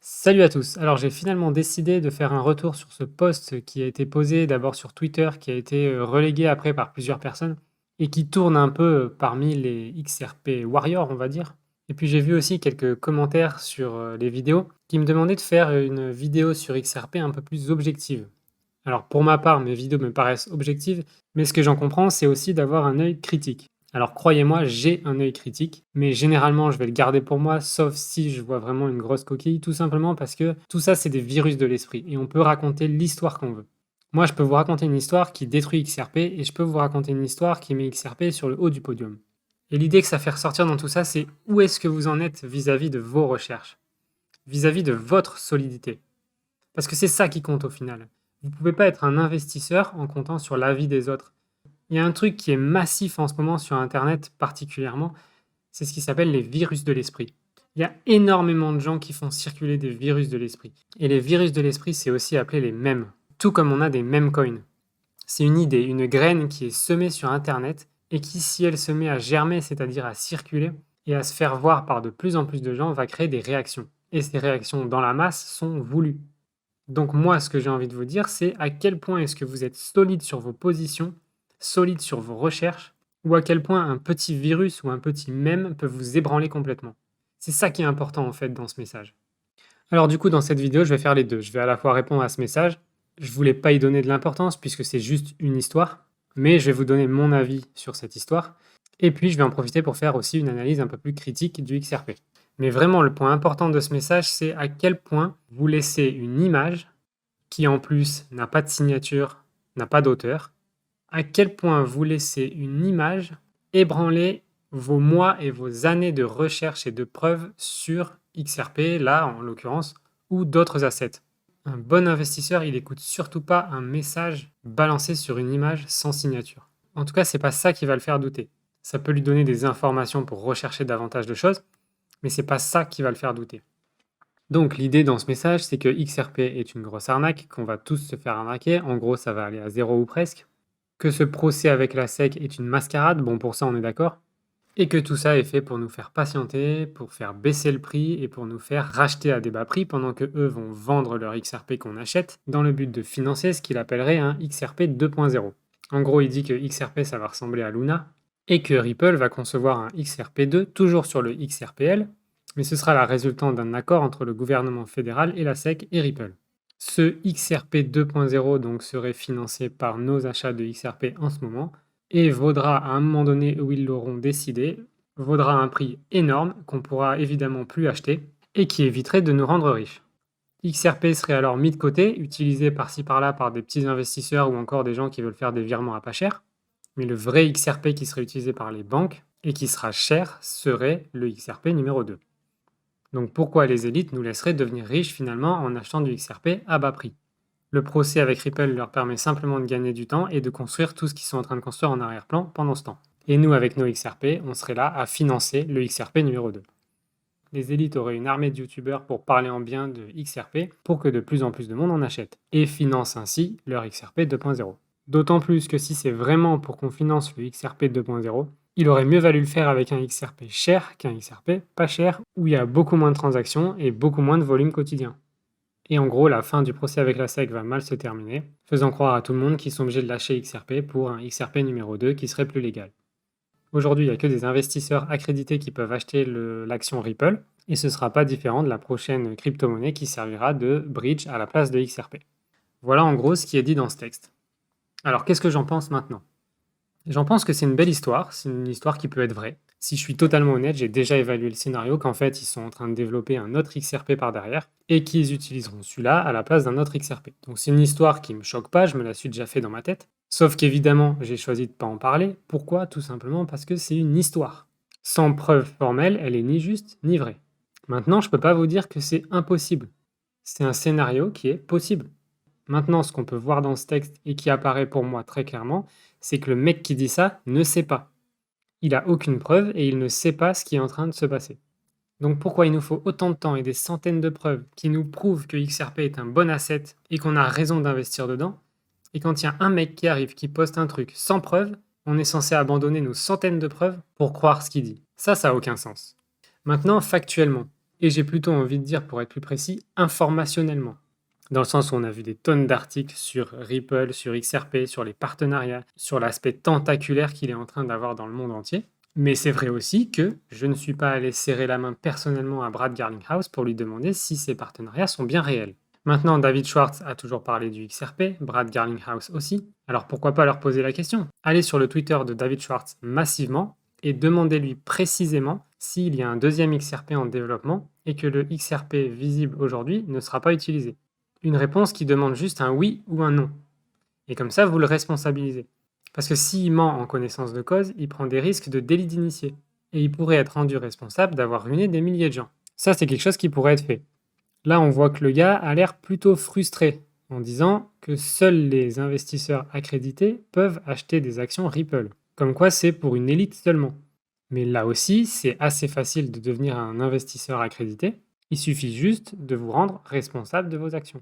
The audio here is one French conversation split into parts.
Salut à tous. Alors j'ai finalement décidé de faire un retour sur ce post qui a été posé d'abord sur Twitter, qui a été relégué après par plusieurs personnes et qui tourne un peu parmi les XRP Warriors, on va dire. Et puis j'ai vu aussi quelques commentaires sur les vidéos qui me demandaient de faire une vidéo sur XRP un peu plus objective. Alors pour ma part, mes vidéos me paraissent objectives, mais ce que j'en comprends, c'est aussi d'avoir un œil critique. Alors croyez-moi, j'ai un œil critique, mais généralement je vais le garder pour moi, sauf si je vois vraiment une grosse coquille, tout simplement parce que tout ça c'est des virus de l'esprit, et on peut raconter l'histoire qu'on veut. Moi je peux vous raconter une histoire qui détruit XRP, et je peux vous raconter une histoire qui met XRP sur le haut du podium. Et l'idée que ça fait ressortir dans tout ça, c'est où est-ce que vous en êtes vis-à-vis de vos recherches, vis-à-vis de votre solidité. Parce que c'est ça qui compte au final. Vous ne pouvez pas être un investisseur en comptant sur l'avis des autres. Il y a un truc qui est massif en ce moment sur Internet particulièrement, c'est ce qui s'appelle les virus de l'esprit. Il y a énormément de gens qui font circuler des virus de l'esprit. Et les virus de l'esprit, c'est aussi appelé les mèmes. Tout comme on a des meme coins. C'est une idée, une graine qui est semée sur Internet et qui, si elle se met à germer, c'est-à-dire à circuler et à se faire voir par de plus en plus de gens, va créer des réactions. Et ces réactions dans la masse sont voulues. Donc moi, ce que j'ai envie de vous dire, c'est à quel point est-ce que vous êtes solide sur vos positions, solide sur vos recherches, ou à quel point un petit virus ou un petit mème peut vous ébranler complètement. C'est ça qui est important en fait dans ce message. Alors du coup, dans cette vidéo, je vais faire les deux. Je vais à la fois répondre à ce message. Je voulais pas y donner de l'importance puisque c'est juste une histoire, mais je vais vous donner mon avis sur cette histoire. Et puis, je vais en profiter pour faire aussi une analyse un peu plus critique du XRP. Mais vraiment, le point important de ce message, c'est à quel point vous laissez une image qui, en plus, n'a pas de signature, n'a pas d'auteur, à quel point vous laissez une image ébranler vos mois et vos années de recherche et de preuves sur XRP, là en l'occurrence, ou d'autres assets. Un bon investisseur, il écoute surtout pas un message balancé sur une image sans signature. En tout cas, c'est pas ça qui va le faire douter. Ça peut lui donner des informations pour rechercher davantage de choses, mais c'est pas ça qui va le faire douter. Donc l'idée dans ce message, c'est que XRP est une grosse arnaque, qu'on va tous se faire arnaquer, en gros ça va aller à zéro ou presque, que ce procès avec la SEC est une mascarade, bon pour ça on est d'accord, et que tout ça est fait pour nous faire patienter, pour faire baisser le prix et pour nous faire racheter à des bas prix pendant que eux vont vendre leur XRP qu'on achète dans le but de financer ce qu'il appellerait un XRP 2.0. En gros, il dit que XRP ça va ressembler à Luna et que Ripple va concevoir un XRP2 toujours sur le XRPL, mais ce sera la résultante d'un accord entre le gouvernement fédéral et la SEC et Ripple. Ce XRP 2.0 donc serait financé par nos achats de XRP en ce moment et vaudra à un moment donné où ils l'auront décidé, vaudra un prix énorme qu'on pourra évidemment plus acheter et qui éviterait de nous rendre riches. XRP serait alors mis de côté, utilisé par-ci par-là par des petits investisseurs ou encore des gens qui veulent faire des virements à pas cher. Mais le vrai XRP qui serait utilisé par les banques et qui sera cher serait le XRP numéro 2. Donc pourquoi les élites nous laisseraient devenir riches finalement en achetant du XRP à bas prix? Le procès avec Ripple leur permet simplement de gagner du temps et de construire tout ce qu'ils sont en train de construire en arrière-plan pendant ce temps. Et nous, avec nos XRP, on serait là à financer le XRP numéro 2. Les élites auraient une armée de youtubeurs pour parler en bien de XRP pour que de plus en plus de monde en achète et finance ainsi leur XRP 2.0. D'autant plus que si c'est vraiment pour qu'on finance le XRP 2.0, il aurait mieux valu le faire avec un XRP cher qu'un XRP pas cher où il y a beaucoup moins de transactions et beaucoup moins de volume quotidien. Et en gros, la fin du procès avec la SEC va mal se terminer, faisant croire à tout le monde qu'ils sont obligés de lâcher XRP pour un XRP numéro 2 qui serait plus légal. Aujourd'hui, il n'y a que des investisseurs accrédités qui peuvent acheter l'action Ripple, et ce ne sera pas différent de la prochaine crypto-monnaie qui servira de bridge à la place de XRP. Voilà en gros ce qui est dit dans ce texte. Alors qu'est-ce que j'en pense maintenant? J'en pense que c'est une belle histoire, c'est une histoire qui peut être vraie. Si je suis totalement honnête, j'ai déjà évalué le scénario qu'en fait ils sont en train de développer un autre XRP par derrière et qu'ils utiliseront celui-là à la place d'un autre XRP. Donc c'est une histoire qui me choque pas, je me la suis déjà fait dans ma tête. Sauf qu'évidemment, j'ai choisi de pas en parler. Pourquoi? Tout simplement parce que c'est une histoire. Sans preuve formelle, elle est ni juste ni vraie. Maintenant, je peux pas vous dire que c'est impossible. C'est un scénario qui est possible. Maintenant, ce qu'on peut voir dans ce texte et qui apparaît pour moi très clairement, c'est que le mec qui dit ça ne sait pas. Il a aucune preuve et il ne sait pas ce qui est en train de se passer. Donc pourquoi il nous faut autant de temps et des centaines de preuves qui nous prouvent que XRP est un bon asset et qu'on a raison d'investir dedans? Et quand il y a un mec qui arrive, qui poste un truc sans preuve, on est censé abandonner nos centaines de preuves pour croire ce qu'il dit. Ça n'a aucun sens. Maintenant, factuellement, et j'ai plutôt envie de dire, pour être plus précis, informationnellement. Dans le sens où on a vu des tonnes d'articles sur Ripple, sur XRP, sur les partenariats, sur l'aspect tentaculaire qu'il est en train d'avoir dans le monde entier. Mais c'est vrai aussi que je ne suis pas allé serrer la main personnellement à Brad Garlinghouse pour lui demander si ces partenariats sont bien réels. Maintenant, David Schwartz a toujours parlé du XRP, Brad Garlinghouse aussi. Alors pourquoi pas leur poser la question? Allez sur le Twitter de David Schwartz massivement et demandez-lui précisément s'il y a un deuxième XRP en développement et que le XRP visible aujourd'hui ne sera pas utilisé. Une réponse qui demande juste un oui ou un non. Et comme ça, vous le responsabilisez. Parce que s'il ment en connaissance de cause, il prend des risques de délit d'initié. Et il pourrait être rendu responsable d'avoir ruiné des milliers de gens. Ça, c'est quelque chose qui pourrait être fait. Là, on voit que le gars a l'air plutôt frustré en disant que seuls les investisseurs accrédités peuvent acheter des actions Ripple. Comme quoi, c'est pour une élite seulement. Mais là aussi, c'est assez facile de devenir un investisseur accrédité. Il suffit juste de vous rendre responsable de vos actions.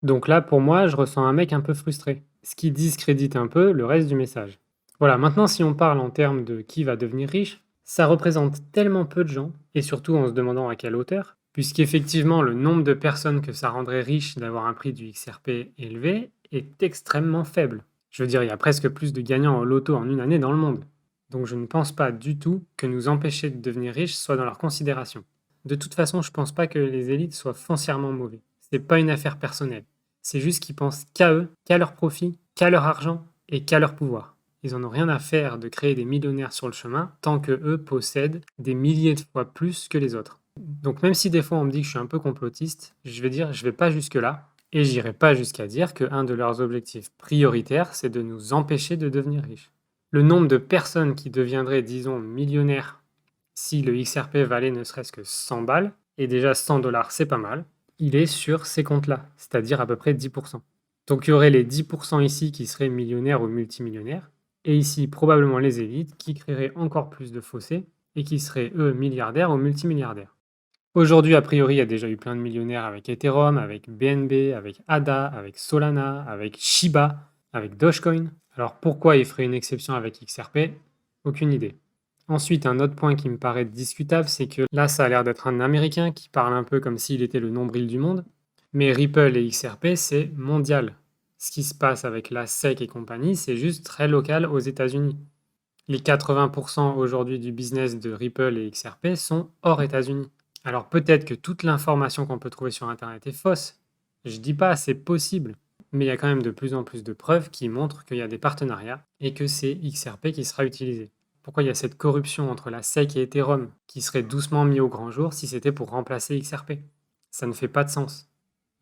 Donc là, pour moi, je ressens un mec un peu frustré, ce qui discrédite un peu le reste du message. Voilà, maintenant si on parle en termes de qui va devenir riche, ça représente tellement peu de gens, et surtout en se demandant à quelle hauteur, puisqu'effectivement le nombre de personnes que ça rendrait riche d'avoir un prix du XRP élevé est extrêmement faible. Je veux dire, il y a presque plus de gagnants au loto en une année dans le monde. Donc je ne pense pas du tout que nous empêcher de devenir riches soit dans leur considération. De toute façon, je pense pas que les élites soient foncièrement mauvais. C'est pas une affaire personnelle. C'est juste qu'ils pensent qu'à eux, qu'à leur profit, qu'à leur argent et qu'à leur pouvoir. Ils en ont rien à faire de créer des millionnaires sur le chemin tant que eux possèdent des milliers de fois plus que les autres. Donc même si des fois on me dit que je suis un peu complotiste, je vais dire je vais pas jusque là et j'irai pas jusqu'à dire qu'un de leurs objectifs prioritaires c'est de nous empêcher de devenir riches. Le nombre de personnes qui deviendraient disons millionnaires si le XRP valait ne serait-ce que 100 balles, et déjà 100 dollars c'est pas mal, il est sur ces comptes-là, c'est-à-dire à peu près 10%. Donc il y aurait les 10% ici qui seraient millionnaires ou multimillionnaires, et ici probablement les élites qui créeraient encore plus de fossés et qui seraient eux milliardaires ou multimilliardaires. Aujourd'hui, a priori, il y a déjà eu plein de millionnaires avec Ethereum, avec BNB, avec ADA, avec Solana, avec Shiba, avec Dogecoin. Alors pourquoi ils feraient une exception avec XRP? Aucune idée. Ensuite, un autre point qui me paraît discutable, c'est que là, ça a l'air d'être un Américain qui parle un peu comme s'il était le nombril du monde, mais Ripple et XRP, c'est mondial. Ce qui se passe avec la SEC et compagnie, c'est juste très local aux États-Unis. Les 80% aujourd'hui du business de Ripple et XRP sont hors États-Unis. Alors peut-être que toute l'information qu'on peut trouver sur Internet est fausse. Je dis pas, c'est possible. Mais il y a quand même de plus en plus de preuves qui montrent qu'il y a des partenariats et que c'est XRP qui sera utilisé. Pourquoi il y a cette corruption entre la SEC et Ethereum qui serait doucement mis au grand jour si c'était pour remplacer XRP? Ça ne fait pas de sens.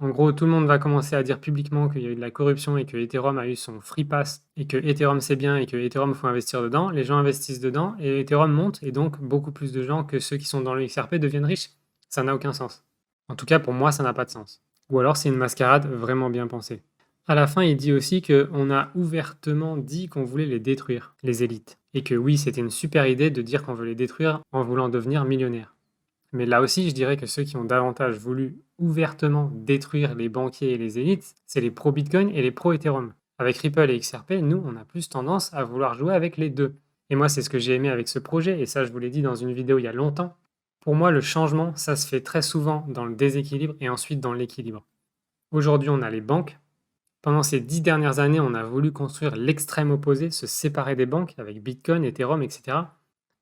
En gros, tout le monde va commencer à dire publiquement qu'il y a eu de la corruption et que Ethereum a eu son free pass et que Ethereum c'est bien et que Ethereum faut investir dedans. Les gens investissent dedans et Ethereum monte et donc beaucoup plus de gens que ceux qui sont dans le XRP deviennent riches. Ça n'a aucun sens. En tout cas, pour moi, ça n'a pas de sens. Ou alors c'est une mascarade vraiment bien pensée. À la fin, il dit aussi qu'on a ouvertement dit qu'on voulait les détruire, les élites. Et que oui, c'était une super idée de dire qu'on veut les détruire en voulant devenir millionnaires. Mais là aussi, je dirais que ceux qui ont davantage voulu ouvertement détruire les banquiers et les élites, c'est les pro-Bitcoin et les pro-Ethereum. Avec Ripple et XRP, nous, on a plus tendance à vouloir jouer avec les deux. Et moi, c'est ce que j'ai aimé avec ce projet, et ça, je vous l'ai dit dans une vidéo il y a longtemps. Pour moi, le changement, ça se fait très souvent dans le déséquilibre et ensuite dans l'équilibre. Aujourd'hui, on a les banques. Pendant ces 10 dernières années, on a voulu construire l'extrême opposé, se séparer des banques avec Bitcoin, Ethereum, etc.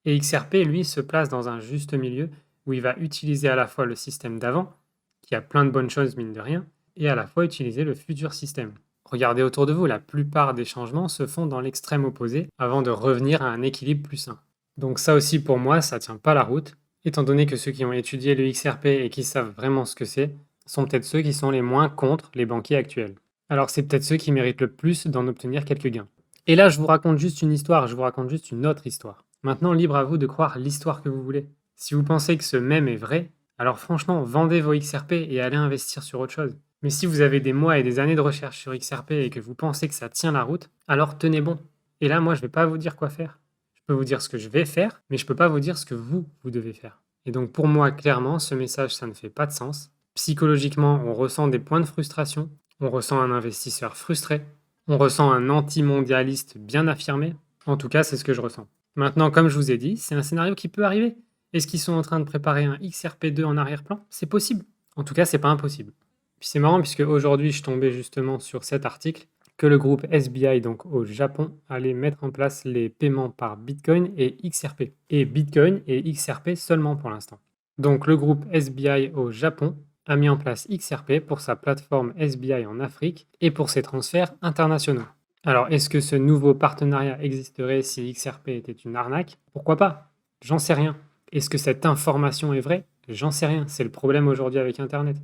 Et XRP, lui, se place dans un juste milieu où il va utiliser à la fois le système d'avant, qui a plein de bonnes choses mine de rien, et à la fois utiliser le futur système. Regardez autour de vous, la plupart des changements se font dans l'extrême opposé avant de revenir à un équilibre plus sain. Donc ça aussi pour moi, ça tient pas la route, étant donné que ceux qui ont étudié le XRP et qui savent vraiment ce que c'est, sont peut-être ceux qui sont les moins contre les banquiers actuels. Alors c'est peut-être ceux qui méritent le plus d'en obtenir quelques gains. Et là, je vous raconte juste une histoire, je vous raconte juste une autre histoire. Maintenant, libre à vous de croire l'histoire que vous voulez. Si vous pensez que ce mème est vrai, alors franchement, vendez vos XRP et allez investir sur autre chose. Mais si vous avez des mois et des années de recherche sur XRP et que vous pensez que ça tient la route, alors tenez bon. Et là, moi, je ne vais pas vous dire quoi faire. Je peux vous dire ce que je vais faire, mais je ne peux pas vous dire ce que vous devez faire. Et donc pour moi, clairement, ce message, ça ne fait pas de sens. Psychologiquement, on ressent des points de frustration, on ressent un investisseur frustré, on ressent un anti-mondialiste bien affirmé. En tout cas, c'est ce que je ressens. Maintenant, comme je vous ai dit, c'est un scénario qui peut arriver. Est-ce qu'ils sont en train de préparer un XRP2 en arrière-plan? C'est possible. En tout cas, c'est pas impossible. Puis c'est marrant puisque aujourd'hui, je tombais justement sur cet article que le groupe SBI, donc au Japon, allait mettre en place les paiements par Bitcoin et XRP. Et Bitcoin et XRP seulement pour l'instant. Donc le groupe SBI au Japon a mis en place XRP pour sa plateforme SBI en Afrique et pour ses transferts internationaux. Alors, est-ce que ce nouveau partenariat existerait si XRP était une arnaque? Pourquoi pas? J'en sais rien. Est-ce que cette information est vraie? J'en sais rien. C'est le problème aujourd'hui avec Internet.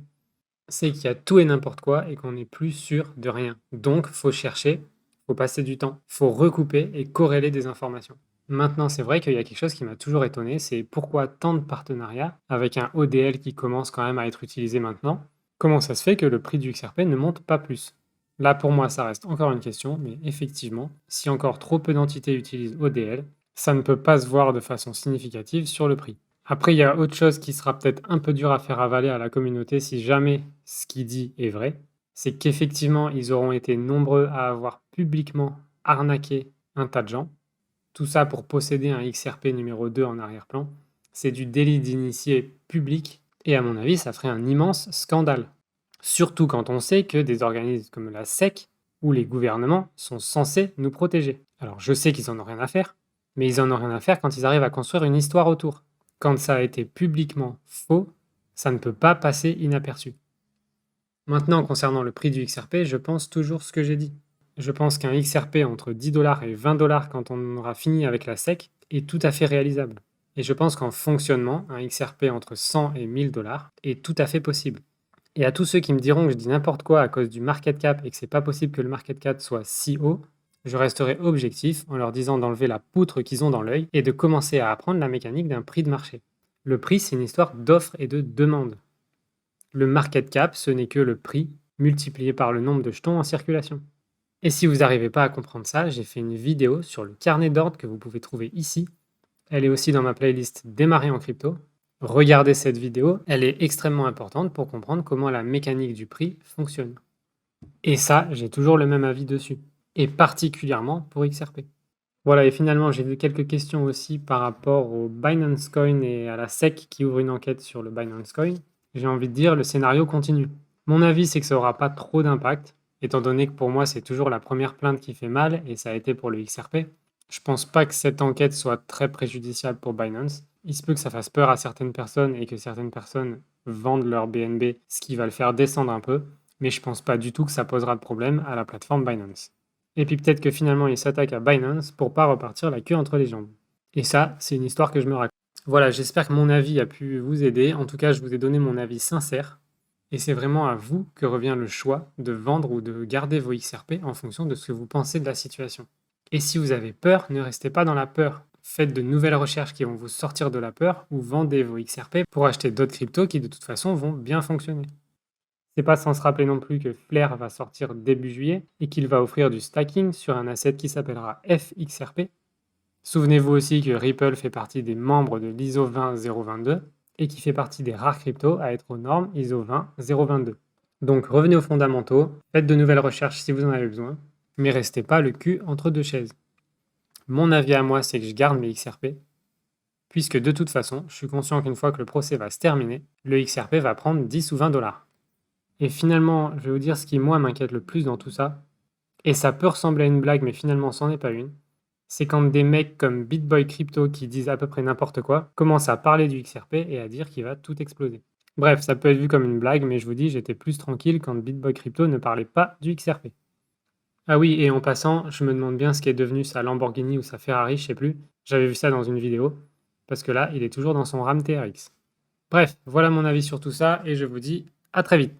C'est qu'il y a tout et n'importe quoi et qu'on n'est plus sûr de rien. Donc, faut chercher, faut passer du temps, faut recouper et corréler des informations. Maintenant, c'est vrai qu'il y a quelque chose qui m'a toujours étonné, c'est pourquoi tant de partenariats avec un ODL qui commence quand même à être utilisé maintenant. Comment ça se fait que le prix du XRP ne monte pas plus? Là, pour moi, ça reste encore une question, mais effectivement, si encore trop peu d'entités utilisent ODL, ça ne peut pas se voir de façon significative sur le prix. Après, il y a autre chose qui sera peut-être un peu dur à faire avaler à la communauté si jamais ce qu'il dit est vrai, c'est qu'effectivement, ils auront été nombreux à avoir publiquement arnaqué un tas de gens. Tout ça pour posséder un XRP numéro 2 en arrière-plan. C'est du délit d'initié public et à mon avis, ça ferait un immense scandale. Surtout quand on sait que des organismes comme la SEC ou les gouvernements sont censés nous protéger. Alors je sais qu'ils en ont rien à faire, mais ils en ont rien à faire quand ils arrivent à construire une histoire autour. Quand ça a été publiquement faux, ça ne peut pas passer inaperçu. Maintenant, concernant le prix du XRP, je pense toujours ce que j'ai dit. Je pense qu'un XRP entre 10 $ et 20 $ quand on aura fini avec la SEC est tout à fait réalisable. Et je pense qu'en fonctionnement, un XRP entre 100 et 1000 $ est tout à fait possible. Et à tous ceux qui me diront que je dis n'importe quoi à cause du market cap et que c'est pas possible que le market cap soit si haut, je resterai objectif en leur disant d'enlever la poutre qu'ils ont dans l'œil et de commencer à apprendre la mécanique d'un prix de marché. Le prix, c'est une histoire d'offre et de demande. Le market cap, ce n'est que le prix multiplié par le nombre de jetons en circulation. Et si vous n'arrivez pas à comprendre ça, j'ai fait une vidéo sur le carnet d'ordre que vous pouvez trouver ici. Elle est aussi dans ma playlist Démarrer en crypto. Regardez cette vidéo, elle est extrêmement importante pour comprendre comment la mécanique du prix fonctionne. Et ça, j'ai toujours le même avis dessus, et particulièrement pour XRP. Voilà, et finalement, j'ai vu quelques questions aussi par rapport au Binance Coin et à la SEC qui ouvre une enquête sur le Binance Coin. J'ai envie de dire, le scénario continue. Mon avis, c'est que ça n'aura pas trop d'impact, étant donné que pour moi, c'est toujours la première plainte qui fait mal, et ça a été pour le XRP. Je pense pas que cette enquête soit très préjudiciable pour Binance. Il se peut que ça fasse peur à certaines personnes et que certaines personnes vendent leur BNB, ce qui va le faire descendre un peu, mais je pense pas du tout que ça posera de problème à la plateforme Binance. Et puis peut-être que finalement il s'attaque à Binance pour pas repartir la queue entre les jambes. Et ça, c'est une histoire que je me raconte. Voilà, j'espère que mon avis a pu vous aider. En tout cas, je vous ai donné mon avis sincère. Et c'est vraiment à vous que revient le choix de vendre ou de garder vos XRP en fonction de ce que vous pensez de la situation. Et si vous avez peur, ne restez pas dans la peur. Faites de nouvelles recherches qui vont vous sortir de la peur ou vendez vos XRP pour acheter d'autres cryptos qui de toute façon vont bien fonctionner. C'est pas sans se rappeler non plus que Flare va sortir début juillet et qu'il va offrir du stacking sur un asset qui s'appellera FXRP. Souvenez-vous aussi que Ripple fait partie des membres de l'ISO 20022 et qui fait partie des rares cryptos à être aux normes ISO 20022. Donc revenez aux fondamentaux, faites de nouvelles recherches si vous en avez besoin, mais restez pas le cul entre deux chaises. Mon avis à moi, c'est que je garde mes XRP, puisque de toute façon, je suis conscient qu'une fois que le procès va se terminer, le XRP va prendre 10 ou 20 $. Et finalement, je vais vous dire ce qui moi m'inquiète le plus dans tout ça, et ça peut ressembler à une blague, mais finalement c'en est pas une, c'est quand des mecs comme BitBoy Crypto qui disent à peu près n'importe quoi commencent à parler du XRP et à dire qu'il va tout exploser. Bref, ça peut être vu comme une blague, mais je vous dis, j'étais plus tranquille quand BitBoy Crypto ne parlait pas du XRP. Ah oui, et en passant, je me demande bien ce qui est devenu sa Lamborghini ou sa Ferrari, je sais plus. J'avais vu ça dans une vidéo, parce que là, il est toujours dans son RAM TRX. Bref, voilà mon avis sur tout ça, et je vous dis à très vite.